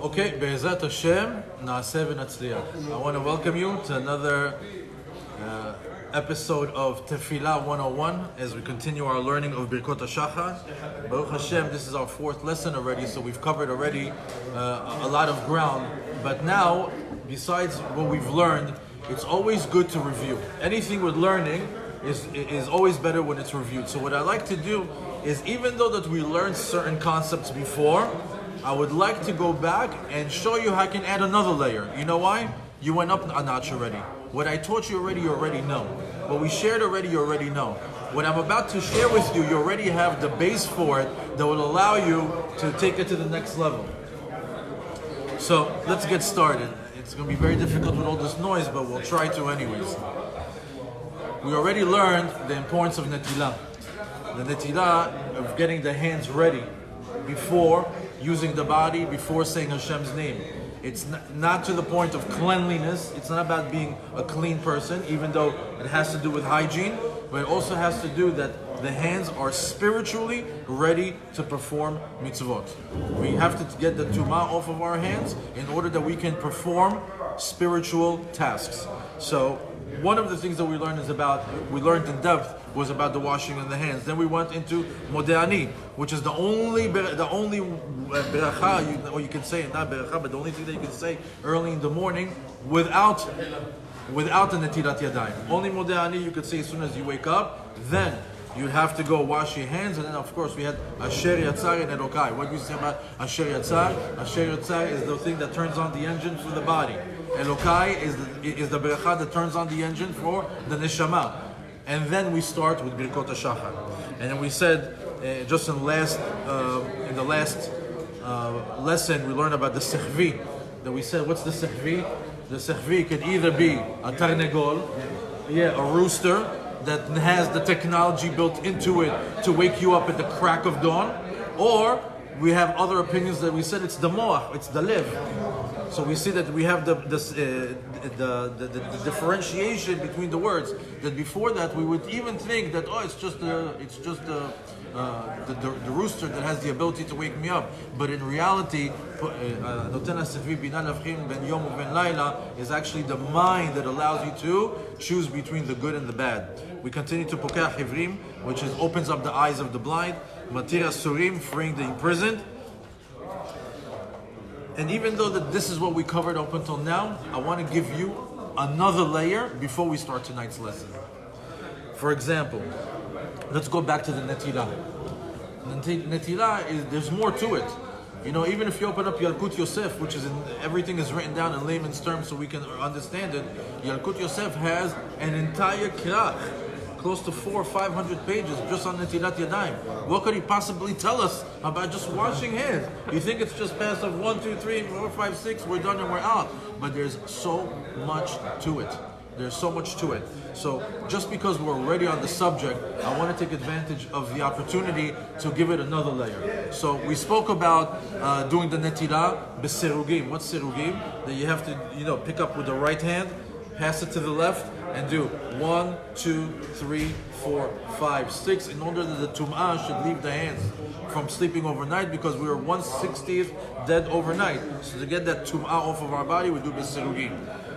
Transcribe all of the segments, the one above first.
Okay, Be'ezat Hashem, Na'aseh v'Natzliach. I want to welcome you to another episode of TEFILLAH 101 as we continue our learning of Birkot HaShachar. Baruch Hashem, this is our fourth lesson already, so we've covered already a lot of ground. But now, besides what we've learned, it's always good to review. Anything with learning is always better when it's reviewed. So what I like to do is, even though that we learned certain concepts before, I would like to go back and show you how I can add another layer. You know why? You went up a notch already. What I taught you already, you already know. What we shared already, you already know. What I'm about to share with you, you already have the base for it that will allow you to take it to the next level. So let's get started. It's going to be very difficult with all this noise, but we'll try to anyways. We already learned the importance of netilah. The netilah of getting the hands ready before using the body, before saying Hashem's name. It's not to the point of cleanliness. It's not about being a clean person, even though it has to do with hygiene, but it also has to do that the hands are spiritually ready to perform mitzvot. We have to get the tumah off of our hands in order that we can perform spiritual tasks. So one of the things that we learned in depth was about the washing of the hands. Then we went into Modeani, which is the only beracha, or you can say not beracha, but the only thing that you can say early in the morning without the netilat yadayim. Only Modeani you could say as soon as you wake up. Then you have to go wash your hands, and then of course we had Asher Yatzar and Elokai. What do you say about Asher Yatzar? Asher Yatzar is the thing that turns on the engine for the body. Elokai is the beracha that turns on the engine for the neshama. And then we start with Birkot HaShachar. And then we said, just in the last lesson, we learned about the sechvi. That we said, what's the sechvi? The sechvi can either be a tarnegol, a rooster that has the technology built into it to wake you up at the crack of dawn, or we have other opinions that we said it's the moach, it's the liv. So we see that we have the differentiation between the words. That before that we would even think that it's just the rooster that has the ability to wake me up. But in reality, is actually the mind that allows you to choose between the good and the bad. We continue to Pokach Hivrim, which opens up the eyes of the blind. Matir Asurim, freeing the imprisoned. And even though that this is what we covered up until now, I want to give you another layer before we start tonight's lesson. For example, let's go back to the netilah. Netilah there's more to it. You know, even if you open up Yalkut Yosef, which is everything is written down in layman's terms so we can understand it. Yalkut Yosef has an entire krach, close to 400 or 500 pages just on netilat yadayim. What could he possibly tell us about just washing hands? You think it's just past of 1, 2, 3, 4, 5, 6, we're done and we're out. But there's so much to it. There's so much to it. So just because we're already on the subject, I want to take advantage of the opportunity to give it another layer. So we spoke about doing the netilah b'sirugim. What's sirugim? That you have to, pick up with the right hand, pass it to the left, and do 1, 2, 3, 4, 5, 6, in order that the tum'ah should leave the hands from sleeping overnight, because we are 1/60th dead overnight. So to get that tum'ah off of our body, we do b'sirugim.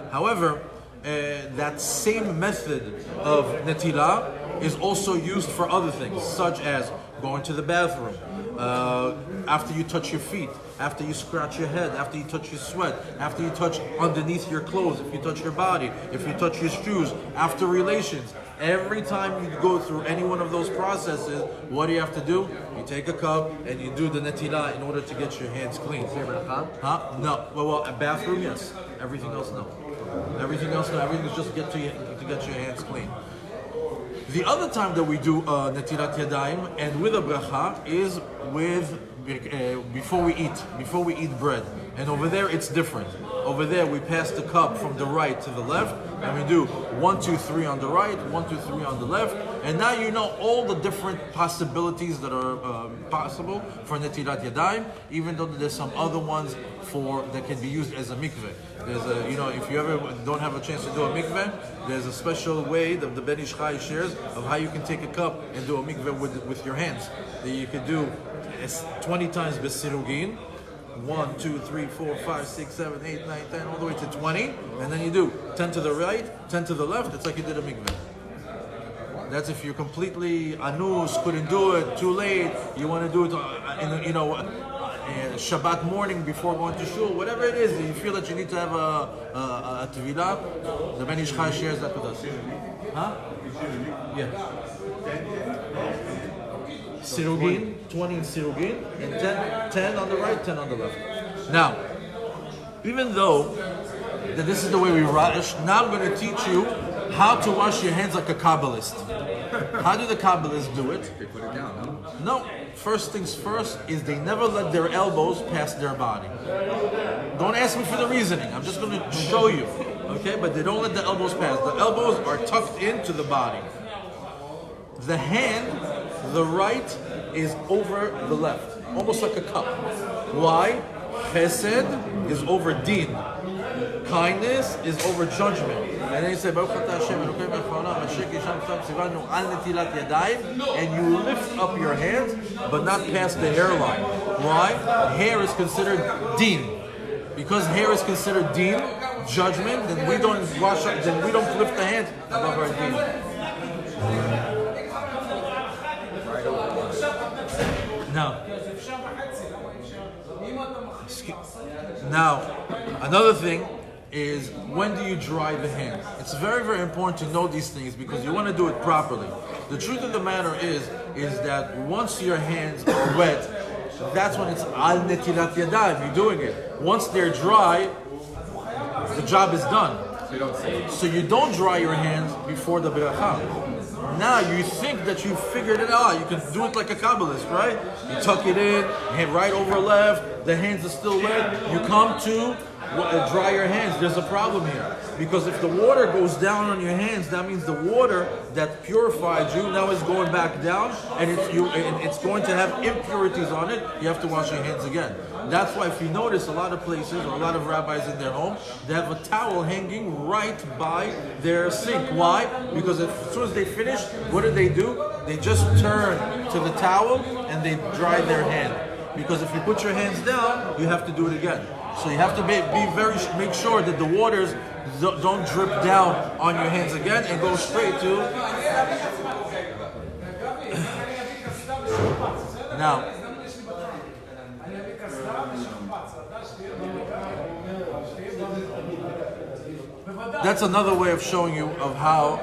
However, that same method of netilah is also used for other things, such as going to the bathroom, after you touch your feet, after you scratch your head, after you touch your sweat, after you touch underneath your clothes, if you touch your body, if you touch your shoes, after relations. Every time you go through any one of those processes, what do you have to do? You take a cup and you do the netilah in order to get your hands clean. No. Well, a bathroom, yes. Everything else, no. Everything is just to get your hands clean. The other time that we do netilat yadayim and with a bracha is before we eat bread. And over there it's different. Over there we pass the cup from the right to the left, and we do 1, 2, 3 on the right, 1, 2, 3 on the left, and now you know all the different possibilities that are possible for netilat yadayim, even though there's some other ones that can be used as a mikveh. There's if you ever don't have a chance to do a mikveh, there's a special way that the Bnei Sephardim shares of how you can take a cup and do a mikveh with your hands. That you could do 20 times b'sirugin, 1, 2, 3, 4, 5, 6, 7, 8, 9, 10, all the way to 20, and then you do 10 to the right, 10 to the left. It's like you did a mikveh. That's if you're completely anus, couldn't do it, too late. You want to do it, Shabbat morning before going to shul, whatever it is. You feel that you need to have a TEFILLAH. The Bnei Ish Chai shares that with us. Huh? Yeah. Sirugin, 20 in Sirugin, and 10 on the right, 10 on the left. Now, even though that this is the way we rush, now I'm going to teach you how to wash your hands like a Kabbalist. How do the Kabbalists do it? They put it down, No. First things first is they never let their elbows pass their body. Don't ask me for the reasoning. I'm just going to show you. Okay? But they don't let the elbows pass. The elbows are tucked into the body. The hand, the right, is over the left. Almost like a cup. Why? Chesed is over din. Kindness is over judgment. And then you say, Baruch Atah Hashem, Elokeinu melech haolam, asher kisham tzam tzivanu al netilat yadayim, and you lift up your hands, but not past the hairline. Why? Hair is considered din. Because hair is considered din, judgment, then we don't wash up, then we don't lift the hands above our din. Now, another thing is, when do you dry the hands? It's very, very important to know these things because you want to do it properly. The truth of the matter is that once your hands are wet, that's when it's al netilat yadayim, you're doing it. Once they're dry, the job is done. So you don't dry your hands before the beracha. Now you think that you figured it out. You can do it like a Kabbalist, right? You tuck it in, hand right over left, the hands are still wet. You come to dry your hands. There's a problem here. Because if the water goes down on your hands, that means the water that purified you now is going back down, and it's going to have impurities on it. You have to wash your hands again. That's why if you notice a lot of places, or a lot of rabbis in their home, they have a towel hanging right by their sink. Why? Because as soon as they finish, what do? They just turn to the towel and they dry their hand. Because if you put your hands down, you have to do it again. So you have to make sure that the waters don't drip down on your hands again and go straight to. Now, that's another way of showing you of how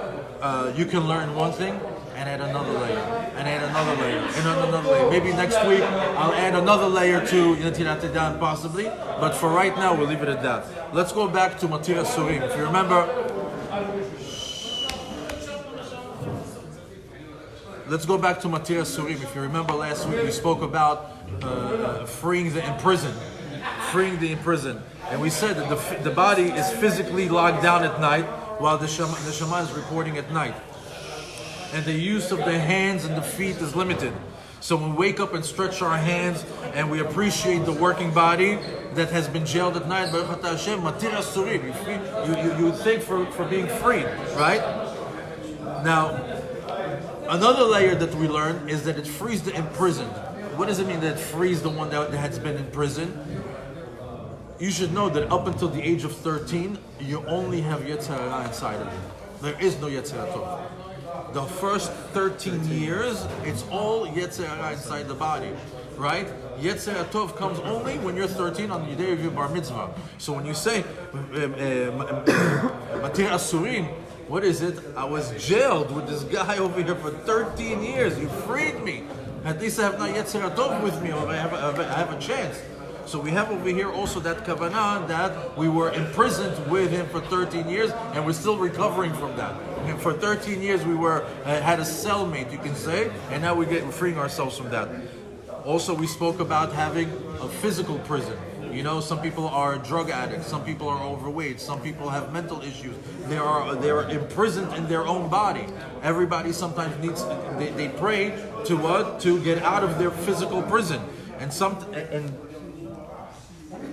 you can learn one thing and add another layer, and add another layer, and another layer. Maybe next week I'll add another layer to Netilat Yadayim possibly, but for right now we'll leave it at that. Let's go back to Matir Asurim. If you remember, let's go back to Matir Asurim. If you remember last week we spoke about freeing the imprisoned. And we said that the body is physically locked down at night while the Shema is reporting at night. And the use of the hands and the feet is limited. So when we wake up and stretch our hands and we appreciate the working body that has been jailed at night, Baruch Atah Hashem, Matir Asurim, you thank for being free, right? Now, another layer that we learn is that it frees the imprisoned. What does it mean that it frees the one that has been in prison? You should know that up until the age of 13, you only have Yetzer Hara inside of you. There is no Yetzer Tov. The first 13 years, it's all Yetzer Hara inside the body, right? Yetzer Tov comes only when you're 13 on the day of your bar mitzvah. So when you say Matir Asurim, what is it? I was jailed with this guy over here for 13 years. You freed me. At least I have not Yetzer Tov with me, or I have a chance. So we have over here also that kavanah that we were imprisoned with him for 13 years and we're still recovering from that. And for 13 years we had a cellmate, you can say, and now we're freeing ourselves from that. Also, we spoke about having a physical prison. You know, some people are drug addicts, some people are overweight, some people have mental issues. They are imprisoned in their own body. Everybody sometimes they pray to what? To get out of their physical prison.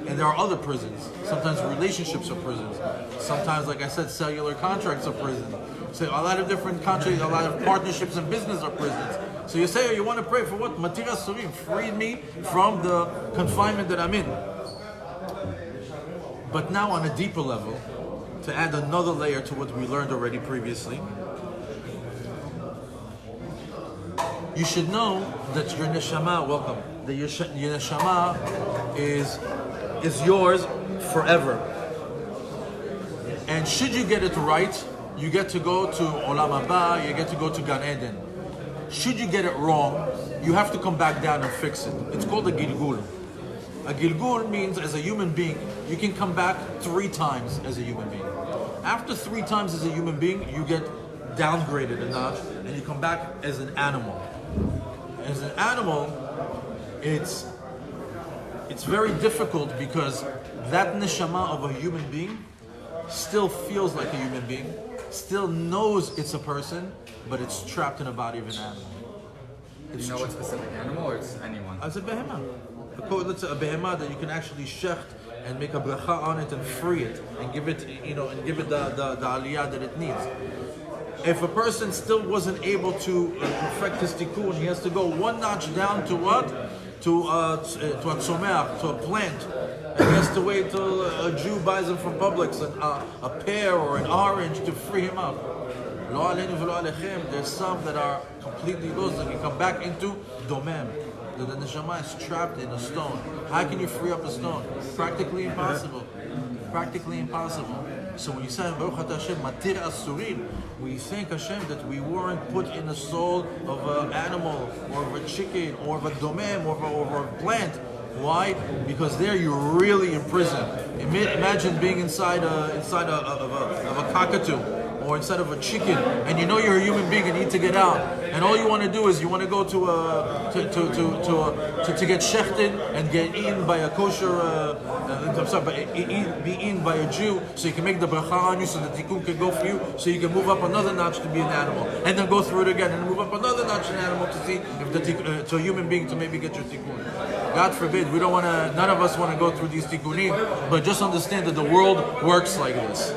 And there are other prisons. Sometimes relationships are prisons. Sometimes, like I said, cellular contracts are prisons. So a lot of different countries, a lot of partnerships and business are prisons. So you say, you want to pray for what? Matir Asurim, free me from the confinement that I'm in. But now on a deeper level, to add another layer to what we learned already previously, you should know that your neshama, welcome, that your neshama is yours forever. And should you get it right, you get to go to Olam Haba, you get to go to Gan Eden. Should you get it wrong, you have to come back down and fix it. It's called a Gilgul. A Gilgul means, as a human being, you can come back 3 times as a human being. After 3 times as a human being, you get downgraded a notch, and you come back as an animal. As an animal, it's very difficult because that neshama of a human being still feels like a human being, still knows it's a person, but it's trapped in a body of an animal. You know what specific animal, or it's anyone? As a behemah. Let's say a behemah that you can actually shecht and make a bracha on it and free it and give it, and give it the aliyah that it needs. If a person still wasn't able to perfect his tikkun, he has to go 1 notch down to what? To a tzomeach, to a plant. And he has to wait till a Jew buys him from Publix a pear or an orange to free him up. Lo aleinu v'lo alechem. There's some that are completely lost and you come back into domem. The neshama is trapped in a stone. How can you free up a stone? Practically impossible. Practically impossible. So when you say Baruch Ata Hashem Matir Asurim, we thank Hashem that we weren't put in the soul of an animal or of a chicken or of a domem or of a plant. Why? Because there you're really in prison. Imagine being inside a cockatoo or inside of a chicken, and you know you're a human being and need to get out, and all you want to do is you want to go to get shechted and get eaten by a kosher, be eaten by a Jew, so you can make the bracha on you, so the tikkun can go for you, so you can move up another notch to be an animal, and then go through it again, and move up another notch an animal to see if to a human being to maybe get your tikkun. God forbid, we don't want to. None of us want to go through these tikkunim, but just understand that the world works like this.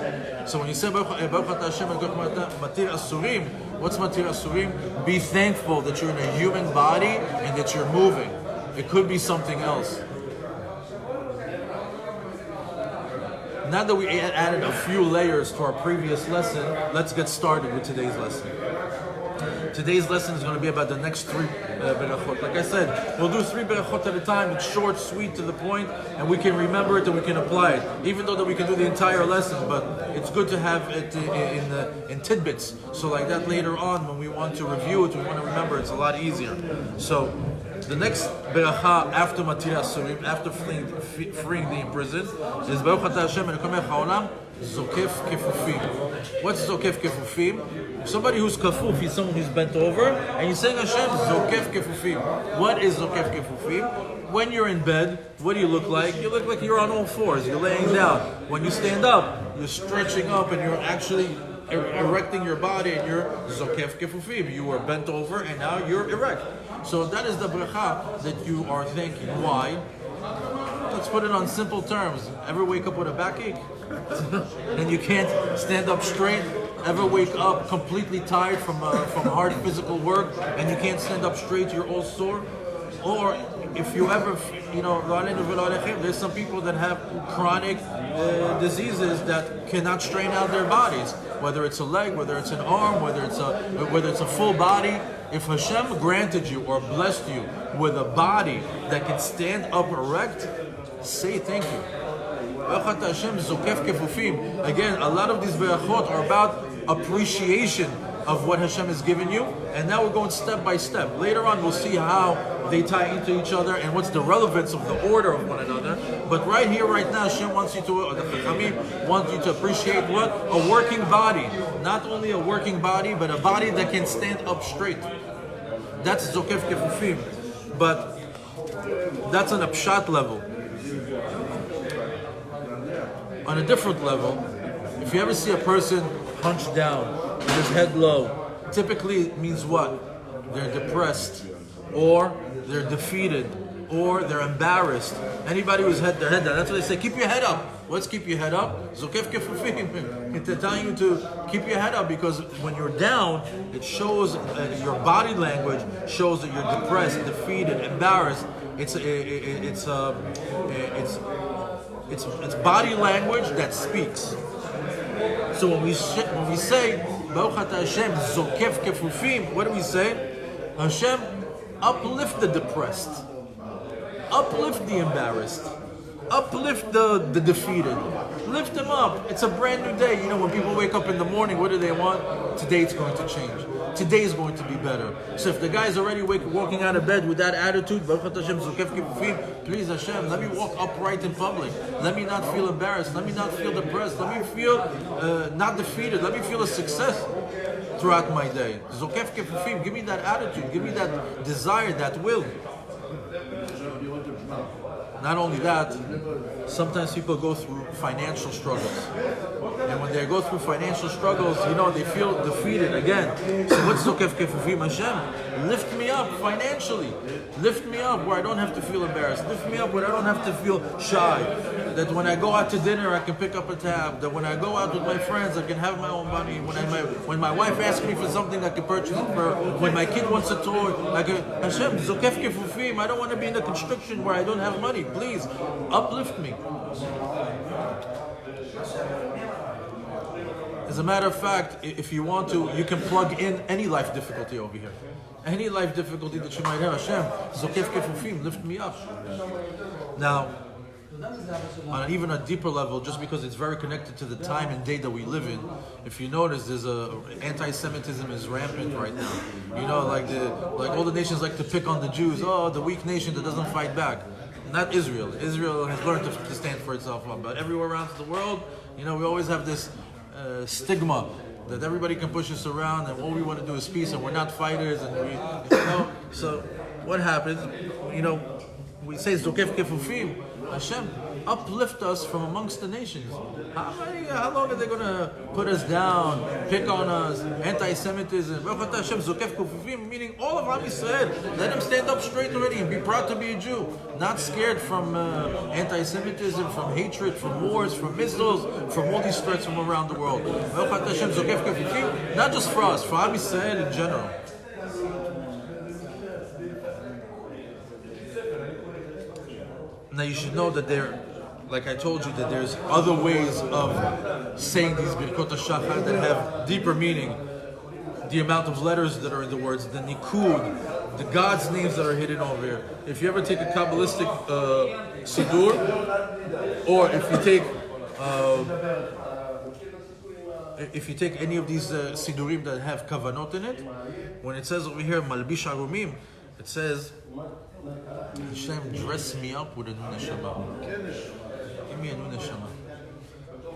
So when you say Baruch Ata Hashem Matir Asurim, what's Matir Asurim? Be thankful that you're in a human body and that you're moving. It could be something else. Now that we added a few layers to our previous lesson, let's get started with today's lesson. Today's lesson is going to be about the next 3 berachot. Like I said, we'll do 3 berachot at a time. It's short, sweet, to the point, and we can remember it and we can apply it. Even though that we can do the entire lesson, but it's good to have it in tidbits. So like that later on, when we want to review it, we want to remember, it's a lot easier. So the next beracha after Matir Asurim, after freeing the imprisoned, is Baruch Ata Hashem Elokeinu Haolam Zokef Kefufim. What's Zokef Kefufim? Somebody who's kafuf is someone who's bent over, and you're saying Hashem Zokef Kefufim. What is Zokef Kefufim? When you're in bed, what do you look like? You look like you're on all fours. You're laying down. When you stand up, you're stretching up, and you're actually erecting your body, and you're Zokef Kefufim. You were bent over, and now you're erect. So that is the bracha that you are thanking. Why? Let's put it on simple terms. Ever wake up with a backache? And you can't stand up straight? Ever wake up completely tired from hard physical work and you can't stand up straight, you're all sore? Or if you ever, there's some people that have chronic diseases that cannot strain out their bodies, whether it's a leg, whether it's an arm, whether it's a full body. If Hashem granted you or blessed you with a body that can stand up erect, say thank you. Again, a lot of these berachot are about appreciation of what Hashem has given you, and now we're going step by step. Later on, we'll see how they tie into each other and what's the relevance of the order of one another. But right here, right now, Hashem wants you to, the Chachamim wants you to appreciate what? A working body. Not only a working body, but a body that can stand up straight. That's Zokef Kefufim. But that's on a pshat level. On a different level, if you ever see a person hunched down with his head low, typically it means what? They're depressed, or they're defeated, or they're embarrassed. Anybody who's had their head down, that's what they say, keep your head up. What's keep your head up? Zokef kefufim. They're telling you to keep your head up because when you're down, it shows, your body language shows that you're depressed, defeated, embarrassed. It's body language that speaks. So when we say Baruch Ata Hashem Zokef Kefufim, what do we say? Hashem, uplift the depressed, uplift the embarrassed, uplift the defeated, lift them up. It's a brand new day. You know, when people wake up in the morning, what do they want? Today it's going to change. Today is going to be better. So if the guy's already walking out of bed with that attitude, Baruch Ata Hashem Zokef Kefufim, please Hashem, let me walk upright in public. Let me not feel embarrassed. Let me not feel depressed. Let me feel not defeated. Let me feel a success throughout my day. Zokef Kefufim, give me that attitude. Give me that desire, that will. Not only that, sometimes people go through financial struggles. And when they go through financial struggles, you know, they feel defeated again. So what's Zokef Kefufim? Hashem, lift me up financially. Lift me up where I don't have to feel embarrassed. Lift me up where I don't have to feel shy. That when I go out to dinner, I can pick up a tab. That when I go out with my friends, I can have my own money. When my wife asks me for something, I can purchase it for her. When my kid wants a toy, I can, Hashem, Zokef Kefufim, I don't want to be in a constriction where I don't have money. Please, uplift me. As a matter of fact, if you want to, you can plug in any life difficulty over here. Any life difficulty that you might have, Hashem, Zokef Kefufim, lift me up. Now, on even a deeper level, just because it's very connected to the time and day that we live in, if you notice, there's anti-Semitism is rampant right now. You know, like all the nations like to pick on the Jews. Oh, the weak nation that doesn't fight back. Not Israel. Israel has learned to stand for itself. But everywhere around the world, you know, we always have this stigma that everybody can push us around, and all we want to do is peace, and we're not fighters, and we, you know. So what happens? You know, we say Zokef Kefufim. Hashem, uplift us from amongst the nations. How long are they going to put us down, pick on us, anti-Semitism? Hashem, Zokef Kefufim, meaning all of Am Yisrael. Let them stand up straight already and be proud to be a Jew. Not scared from anti-Semitism, from hatred, from wars, from missiles, from all these threats from around the world. Hashem, Zokef Kefufim, not just for us, for Am Yisrael in general. Now you should know that like I told you, that there's other ways of saying these Birkot HaShachar that have deeper meaning. The amount of letters that are in the words, the Nikud, the God's names that are hidden over here. If you ever take a Kabbalistic Sidur, or if you take any of these Sidurim that have Kavanot in it, when it says over here, Malbish Arumim, it says, Hashem, dress me up with a new neshama. Give me a new neshama.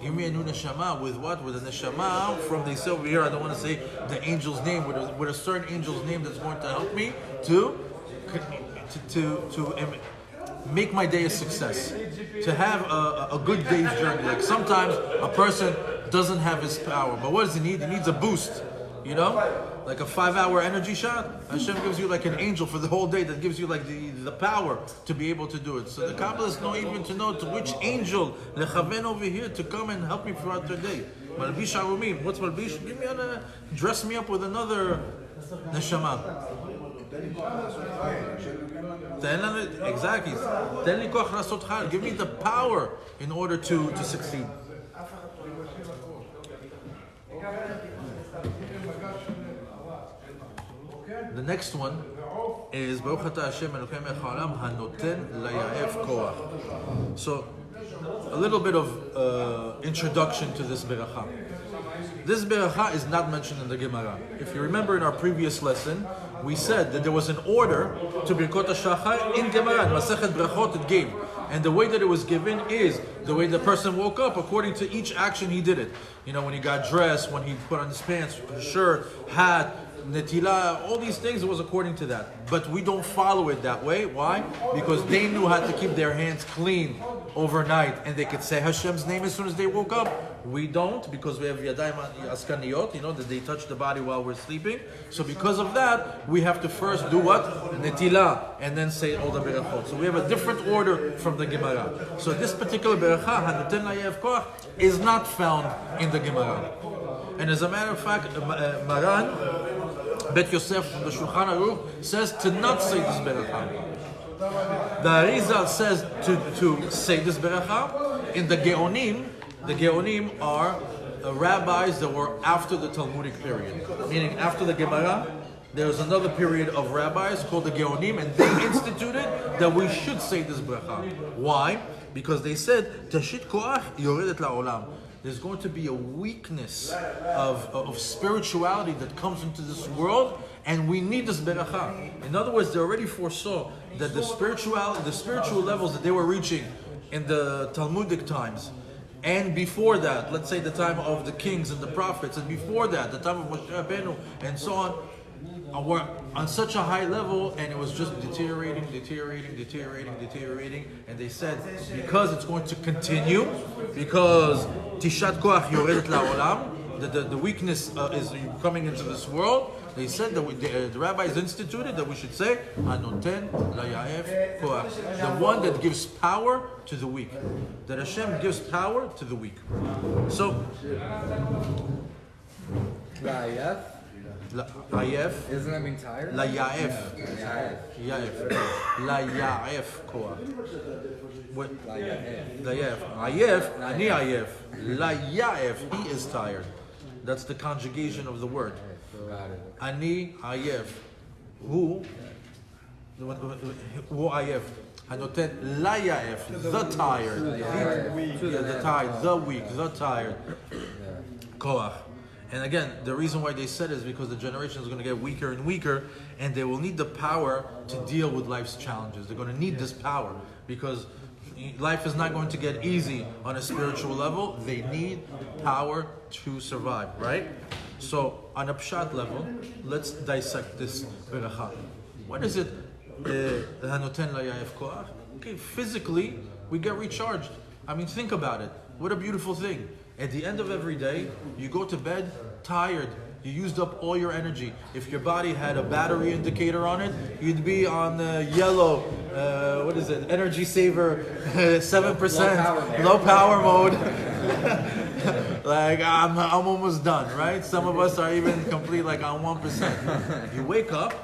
Give me a new neshama with what? With a neshama from, they say over here, I don't want to say the angel's name, with a certain angel's name that's going to help me to make my day a success. To have a good day's journey. Like sometimes a person doesn't have his power, but what does he need? He needs a boost. You know? Like a 5-hour energy shot, Hashem gives you like an angel for the whole day that gives you like the power to be able to do it. So the Kabbalists know even to know to which angel lechaven over here to come and help me throughout the day. Malbish Arumim. What's Malbish? Give me dress me up with another neshama. Exactly. Give me the power in order to succeed. The next one is Baruch Ata Hashem Elokeinu Melech Haolam Hanoten Layaev Koach. So, a little bit of introduction to this beracha. This beracha is not mentioned in the Gemara. If you remember in our previous lesson, we said that there was an order to Birkot HaShachar in Gemara, in Masechet Brachot it gave. And the way that it was given is the way the person woke up according to each action he did it. You know, when he got dressed, when he put on his pants, his shirt, hat, Netila, all these things, it was according to that. But we don't follow it that way. Why? Because they knew how to keep their hands clean overnight and they could say Hashem's name as soon as they woke up. We don't, because we have Yadayim Askaniyot, that they touch the body while we're sleeping. So because of that, we have to first do what? Netilah, and then say all the berachot. So we have a different order from the Gemara. So this particular beracha, Hanoten Layav Koach, is not found in the Gemara. And as a matter of fact, Maran, Bet Yosef from the Shulchan Aruch, says to not say this beracha. The Arizal says to say this beracha. In the Geonim are rabbis that were after the Talmudic period, meaning after the Gemara. There's another period of rabbis called the Geonim, and they instituted that we should say this bracha. Why? Because they said Tashit Koach Yoredet La'olam. There's going to be a weakness of spirituality that comes into this world, and we need this beracha. In other words, they already foresaw that the spiritual levels that they were reaching in the Talmudic times, and before that, let's say the time of the kings and the prophets, and before that, the time of Moshe Rabbeinu, and so on, were on such a high level, and it was just deteriorating, and they said, because it's going to continue, because Tishat Koach Yoredet La'olam, the weakness is coming into this world, they said that the rabbis instituted that we should say Hanoten Layav Koach, the one that gives power to the weak, that Hashem gives power to the weak. So Layav, isn't that mean tired? Layav Koach. Layav, Ayev, Ani Ayev, Layav, he is tired. That's the conjugation of the word. Ani Ayev, who Ayev, Hanoten Layav, the tired, the weak, the tired, Koach. And again, the reason why they said it is because the generation is going to get weaker and weaker, and they will need the power to deal with life's challenges. They're going to need this power because life is not going to get easy on a spiritual level. They need power to survive, right? So on a pshat level, let's dissect this beracha. What is it? Hanoten layav koach. Okay, physically, we get recharged. I mean, think about it. What a beautiful thing. At the end of every day, you go to bed tired. You used up all your energy. If your body had a battery indicator on it, you'd be on yellow, what is it, energy saver, 7%, low power mode. Like, I'm almost done, right? Some of us are even complete, like on 1%. You wake up,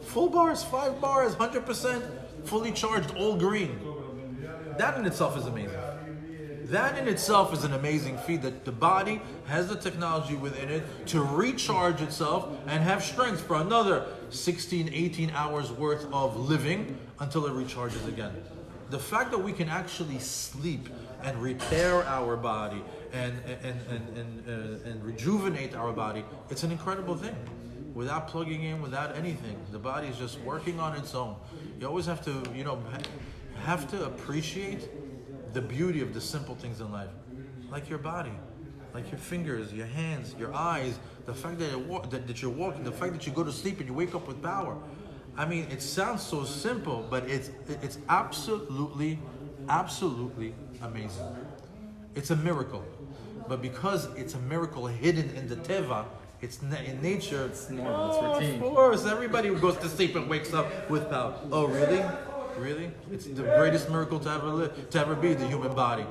full bars, 5 bars, 100%, fully charged, all green. That in itself is amazing. That in itself is an amazing feat, that the body has the technology within it to recharge itself and have strength for another 16, 18 hours worth of living until it recharges again. The fact that we can actually sleep and repair our body and rejuvenate our body, it's an incredible thing. Without plugging in, without anything, the body is just working on its own. You always have to, have to appreciate the beauty of the simple things in life, like your body, like your fingers, your hands, your eyes, the fact that you're walking, the fact that you go to sleep and you wake up with power. I mean, it sounds so simple, but it's absolutely amazing. It's a miracle, but because it's a miracle hidden in the teva, it's in nature. It's normal. It's routine. Of course, everybody who goes to sleep and wakes up with power. Oh, really? Really? It's the greatest miracle to ever be, the human body.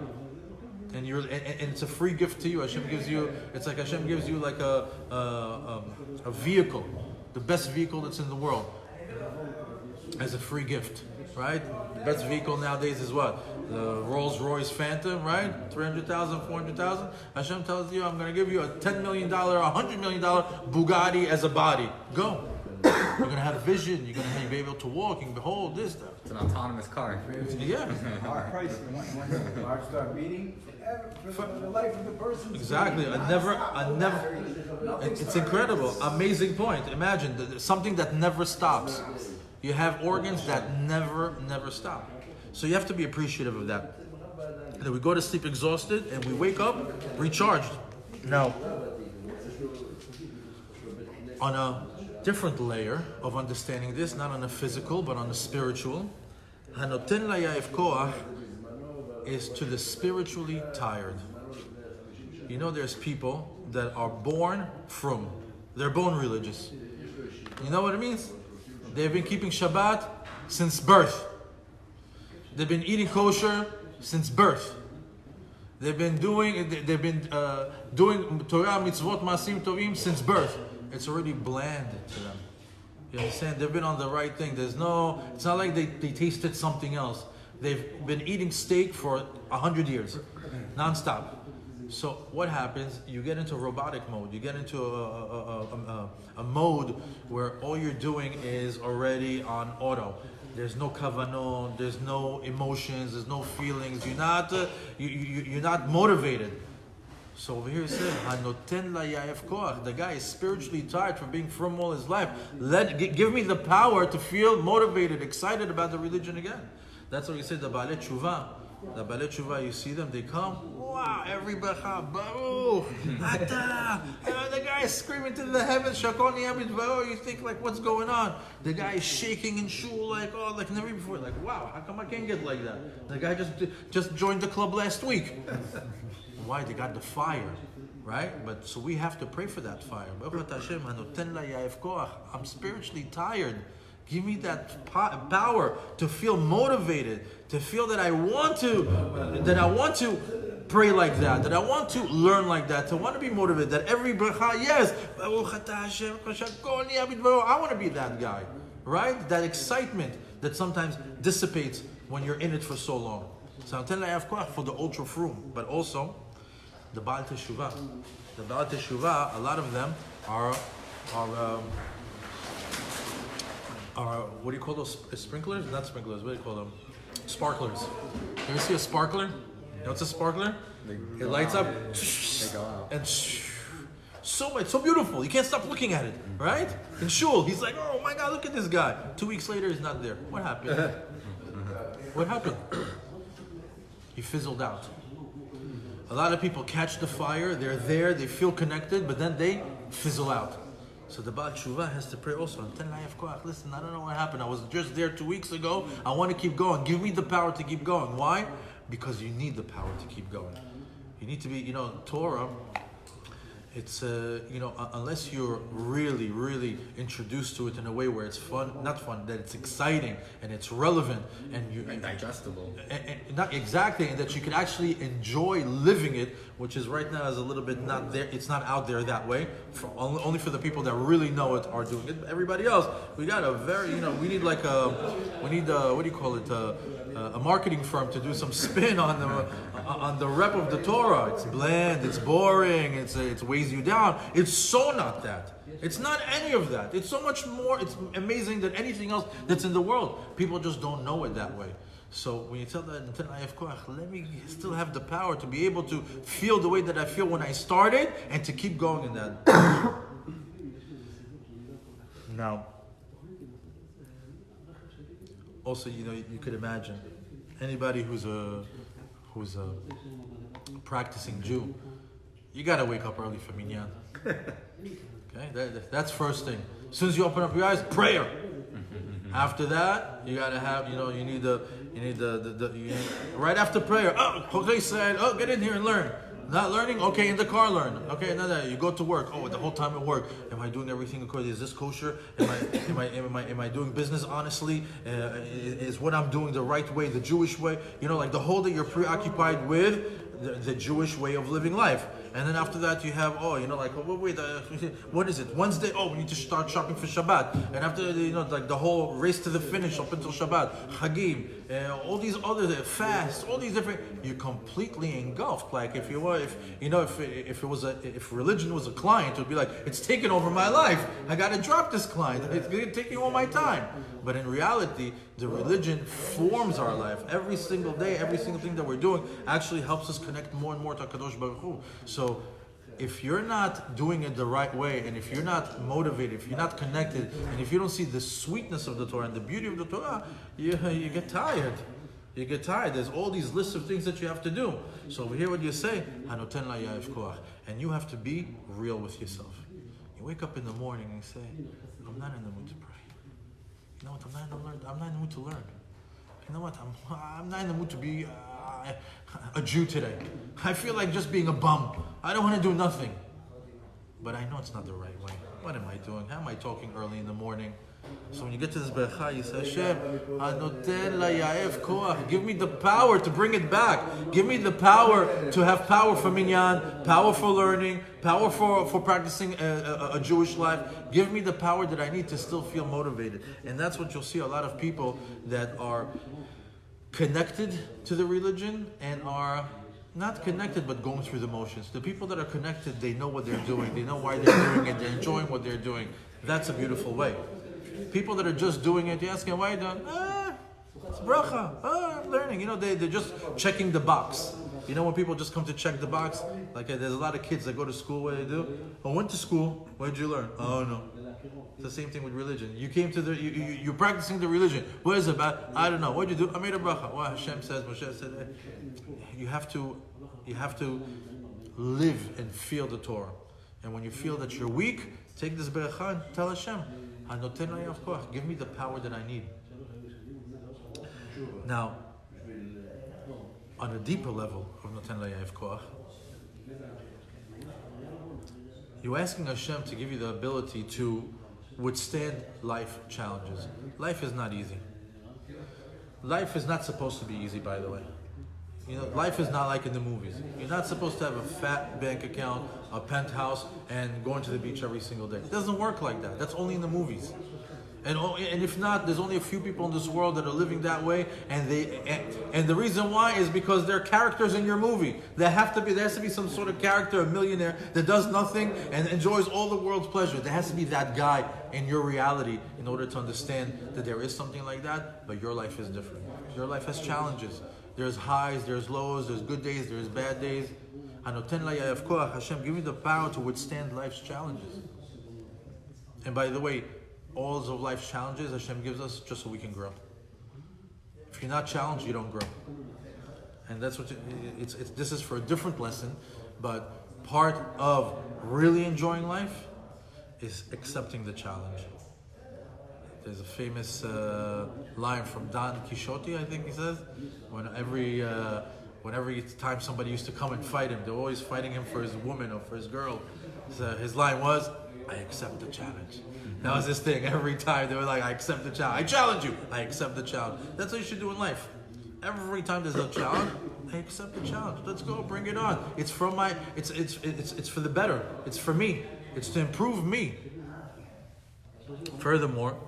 And it's a free gift to you. Hashem gives you, it's like Hashem gives you like a vehicle, the best vehicle that's in the world, as a free gift, right? The best vehicle nowadays is what? The Rolls Royce Phantom, right? 300,000, 400,000. Hashem tells you, I'm going to give you a $10 million, $100 million Bugatti as a body. Go. You're going to have vision. You're going to be able to walk and behold this stuff. It's an autonomous car. Yeah. Price. Heart start beating. For the life of the person. Exactly. It's incredible. Amazing point. Imagine something that never stops. You have organs that never stop. So you have to be appreciative of that. And then we go to sleep exhausted and we wake up recharged. Now, on a different layer of understanding this, not on a physical but on a spiritual, Hanoten layav koach is to the spiritually tired. You know, there's people that are born from, they're born religious. You know what it means? They've been keeping Shabbat since birth. They've been eating kosher since birth. They've been doing Torah, mitzvot, maasim tovim since birth. It's already bland to them. You understand? They've been on the right thing. It's not like they tasted something else. They've been eating steak for 100 years, non-stop. So what happens? You get into robotic mode. You get into a mode where all you're doing is already on auto. There's no kavanah, there's no emotions, there's no feelings. You're not motivated. So over here it says, "Hanoten layayev koach." The guy is spiritually tired from being from all his life. Give me the power to feel motivated, excited about the religion again. That's what you say. The Baalei Tshuva. The Baalei Tshuva, you see them, they come. Wow, every bracha, Baruch, Ata. The guy is screaming to the heavens, Shakoni Abid Baruch. You think like, what's going on? The guy is shaking in shul like never before. Like, wow, how come I can't get like that? The guy just joined the club last week. Why? They got the fire, right? But so we have to pray for that fire. I'm spiritually tired. Give me that power to feel motivated, to feel that I want to pray like that I want to learn like that, to want to be motivated, that every bracha, yes, I want to be that guy, right? That excitement that sometimes dissipates when you're in it for so long. So I'm telling you, I have koach for the ultra frum, but also the Baal Teshuvah. The Baal Teshuvah, a lot of them are what do you call those? Sprinklers? Not sprinklers. What do you call them? Sparklers. You ever see a sparkler? You know what's a sparkler? It lights up. They go out. And so beautiful. You can't stop looking at it, right? In shul, he's like, oh my God, look at this guy. 2 weeks later, he's not there. What happened? What happened? He fizzled out. A lot of people catch the fire. They're there. They feel connected, but then they fizzle out. So the Baal Tshuva has to pray also. Listen, I don't know what happened. I was just there 2 weeks ago. I want to keep going. Give me the power to keep going. Why? Because you need the power to keep going. You need to be, Torah, it's, unless you're really, really introduced to it in a way where it's fun, not fun, that it's exciting and it's relevant and digestible. And not exactly, and that you can actually enjoy living it, which is right now is a little bit not there. It's not out there that way. Only for the people that really know it are doing it. But everybody else, we got a very, we need what do you call it? A marketing firm to do some spin on the rep of the Torah. It's bland, it's boring, it weighs you down. It's so not that. It's not any of that. It's so much more. It's amazing than anything else that's in the world. People just don't know it that way. So when you tell that, let me still have the power to be able to feel the way that I feel when I started and to keep going in that. Now, also, you could imagine anybody who's a practicing Jew, you gotta wake up early for minyan. Okay, that's first thing. As soon as you open up your eyes, prayer. After that, you gotta have, you need right after prayer. Oh, Chokei said, get in here and learn. Not learning? Okay, in the car learn. Okay, no, you go to work. Oh, the whole time at work, am I doing everything according? Is this kosher? Am I doing business honestly? Is what I'm doing the right way, the Jewish way? Like the whole day you're preoccupied with the Jewish way of living life. And then after that you have, what is it? Wednesday, we need to start shopping for Shabbat. And after, the whole race to the finish up until Shabbat, Chagim, all these other fasts, all these different, you're completely engulfed. Like if religion was a client, it would be like, it's taking over my life. I got to drop this client. It's taking all my time. But in reality, the religion forms our life. Every single day, every single thing that we're doing actually helps us connect more and more to HaKadosh Baruch Hu. So if you're not doing it the right way, and if you're not motivated, if you're not connected, and if you don't see the sweetness of the Torah and the beauty of the Torah, you get tired. You get tired. There's all these lists of things that you have to do. So over here what you say, Hanoten layayev koach, and you have to be real with yourself. You wake up in the morning and say, I'm not in the mood to pray. You know what? I'm not in the mood to learn. You know what? I'm not in the mood to be. a Jew today. I feel like just being a bum. I don't want to do nothing. But I know it's not the right way. What am I doing? How am I talking early in the morning? So when you get to this beracha, you say, Hashem, Hanoten layaev koach. Give me the power to bring it back. Give me the power to have power for minyan, power for learning, power for practicing a Jewish life. Give me the power that I need to still feel motivated. And that's what you'll see a lot of people that are connected to the religion and are not connected but going through the motions. The people that are connected, they know what they're doing. They know why they're doing it. They're enjoying what they're doing. That's a beautiful way. People that are just doing it, you ask them, why are you doing? It's bracha. I'm learning. You know, they're just checking the box. You know, when people just come to check the box, like there's a lot of kids that go to school, what do they do? I went to school. What did you learn? Oh, no. It's the same thing with religion. You came to you're practicing the religion. What is it about? I don't know. What did you do? I made a bracha. Well, Hashem says, Moshe said, you have to live and feel the Torah. And when you feel that you're weak, take this beracha and tell Hashem, Hanoten layav koach, give me the power that I need. Now, on a deeper level of Noten layav koach, you're asking Hashem to give you the ability to withstand life challenges. Life is not easy. Life is not supposed to be easy, by the way. You know, life is not like in the movies. You're not supposed to have a fat bank account, a penthouse, and going to the beach every single day. It doesn't work like that. That's only in the movies. And if not, there's only a few people in this world that are living that way, and the reason why is because they're characters in your movie. There has to be some sort of character, a millionaire that does nothing and enjoys all the world's pleasure. There has to be that guy in your reality in order to understand that there is something like that, but your life is different. Your life has challenges. There's highs, there's lows, there's good days, there's bad days. Hanoten layav koach, Hashem, give me the power to withstand life's challenges. And by the way, all of life's challenges Hashem gives us just so we can grow. If you're not challenged, you don't grow. And that's what this is for a different lesson, but part of really enjoying life is accepting the challenge. There's a famous line from Don Quixote, I think he says, every time somebody used to come and fight him, they're always fighting him for his woman or for his girl. So his line was, I accept the challenge. That was his thing. Every time they were like, I accept the challenge. I challenge you. I accept the challenge. That's what you should do in life. Every time there's a challenge, I accept the challenge. Let's go, bring it on. It's for it's for the better. It's for me. It's to improve me. Furthermore,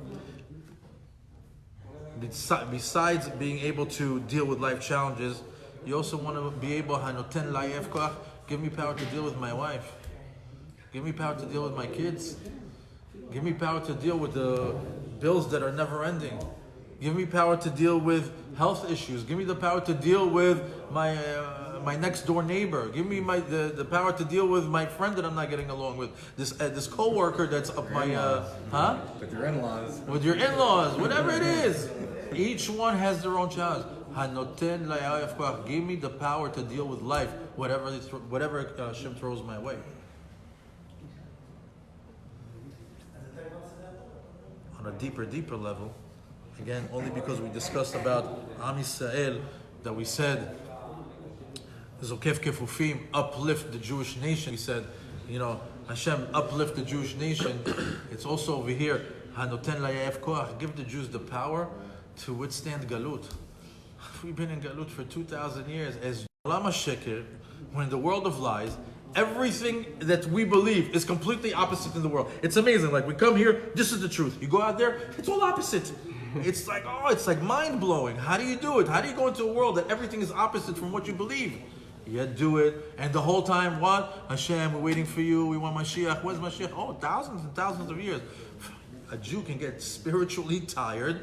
besides being able to deal with life challenges, you also want to be able, Hanoten layav koach, give me power to deal with my wife. Give me power to deal with my kids. Give me power to deal with the bills that are never ending. Give me power to deal with health issues. Give me the power to deal with my next door neighbor. Give me the power to deal with my friend that I'm not getting along with. This co-worker that's up my With your in-laws. with your in-laws, whatever it is. Each one has their own challenge. Hanoten layav koach, give me the power to deal with life, whatever Hashem throws my way. On a deeper level, again, only because we discussed about Am Yisrael, that we said Zokef Kefufim, uplift the Jewish nation. We said, Hashem, uplift the Jewish nation. It's also over here, Hanoten layav koach, give the Jews the power to withstand Galut. We've been in Galut for 2,000 years. As Olam HaSheker, when the world of lies, everything that we believe is completely opposite in the world. It's amazing. Like, we come here, this is the truth. You go out there, it's all opposite. It's like mind-blowing. How do you do it? How do you go into a world that everything is opposite from what you believe? You do it, and the whole time, what? Hashem, we're waiting for you, we want Mashiach. Where's Mashiach? Oh, thousands and thousands of years. A Jew can get spiritually tired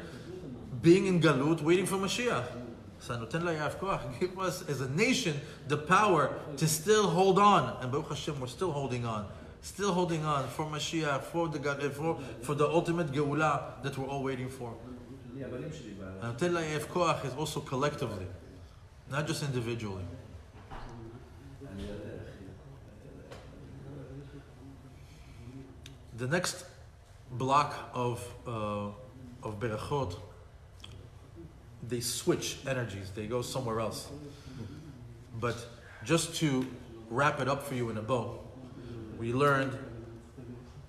being in Galut, waiting for Mashiach. So Noten layav koach, give us as a nation the power to still hold on. And Baruch Hashem, we're still holding on. Still holding on for Mashiach, for the ultimate Geulah that we're all waiting for. And Noten layav koach is also collectively, not just individually. The next block of berachot, they switch energies. They go somewhere else. But just to wrap it up for you in a bow, we learned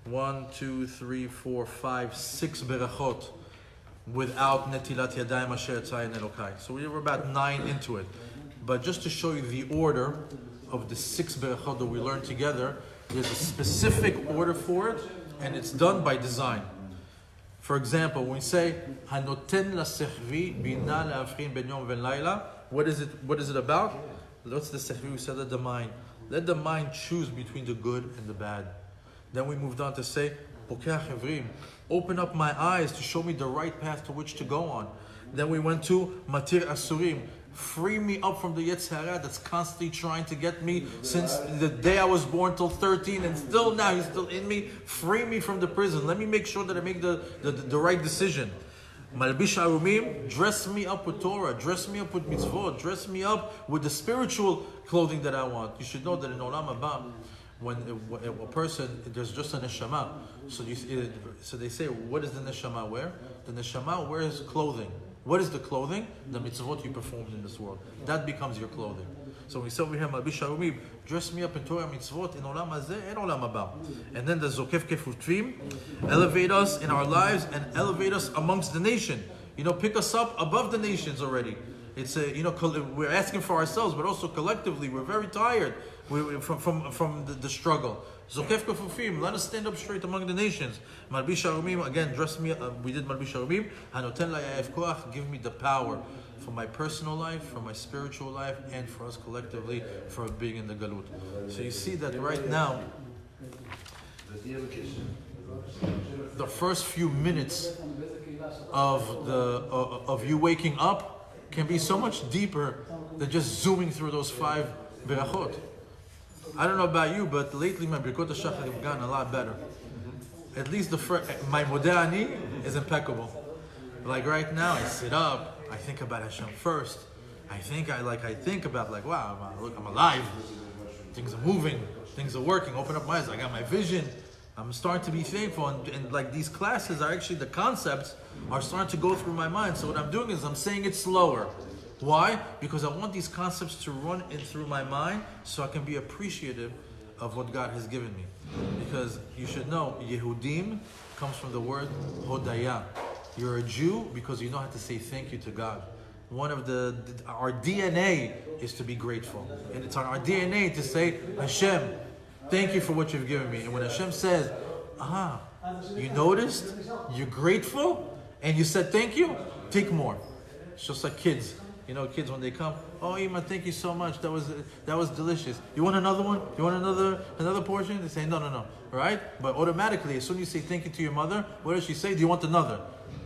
1, 2, 3, 4, 5, 6 berachot without netilat yadayim asher tzai nelokai. So we were about 9 into it. But just to show you the order of the 6 berachot that we learned together, there's a specific order for it, and it's done by design. For example, when we say Hanoten lasechvi bina le'avchin ben yom ven laila, what is it about? What's the sechvi? We said, let the mind choose between the good and the bad. Then we moved on to say, open up my eyes to show me the right path to which to go on. Then we went to Matir Asurim, free me up from the Yetzer Hara that's constantly trying to get me since the day I was born till 13, and still now he's still in me. Free me from the prison. Let me make sure that I make the right decision. Malbish Arumim, dress me up with Torah, dress me up with mitzvot, dress me up with the spiritual clothing that I want. You should know that in Olam Haba, when a person, there's just a neshama. So they say, what does the neshama wear? The neshama wears clothing. What is the clothing? The mitzvot you performed in this world. That becomes your clothing. So we say over here, Malbish Harumim, dress me up in Torah mitzvot in Olam Hazeh and Olam Haba. And then the Zokef Kefutrim, elevate us in our lives and elevate us amongst the nation. Pick us up above the nations already. It's we're asking for ourselves, but also collectively, we're very tired from the struggle. Zokef Kefufim, let us stand up straight among the nations. Malbish Harumim, again, dress me up. We did Malbish Harumim. Hanoten la'yav koach, give me the power for my personal life, for my spiritual life, and for us collectively for being in the galut. So you see that right now, the first few minutes of you waking up can be so much deeper than just zooming through those 5 berachot. I don't know about you, but lately my Birkot HaShachar have gotten a lot better. At least my Modeh Ani is impeccable. Like right now, I sit up, I think about Hashem first. I think about wow, look, I'm alive. Things are moving, things are working. Open up my eyes, I got my vision. I'm starting to be thankful, and like these classes are actually, the concepts are starting to go through my mind. So what I'm doing is I'm saying it slower. Why? Because I want these concepts to run in through my mind so I can be appreciative of what God has given me. Because you should know, Yehudim comes from the word Hodaya. You're a Jew because you know how to say thank you to God. One of our DNA is to be grateful. And it's on our DNA to say, Hashem, thank you for what you've given me. And when Hashem says, you noticed, you're grateful, and you said thank you, take more. It's just like kids. Kids when they come, oh Ima, thank you so much. That was delicious. You want another one? You want another portion? They say no. Right? But automatically, as soon as you say thank you to your mother, what does she say? Do you want another?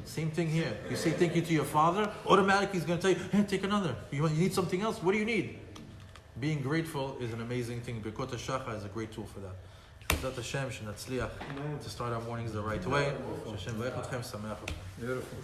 Same thing here. You say thank you to your father, automatically he's going to tell you, hey, take another. You need something else? What do you need? Being grateful is an amazing thing. Birkot HaShachar is a great tool for that. Bezrat Hashem, shenatzliach to start our mornings the right way. Hashem v'echotchem sameach. Beautiful.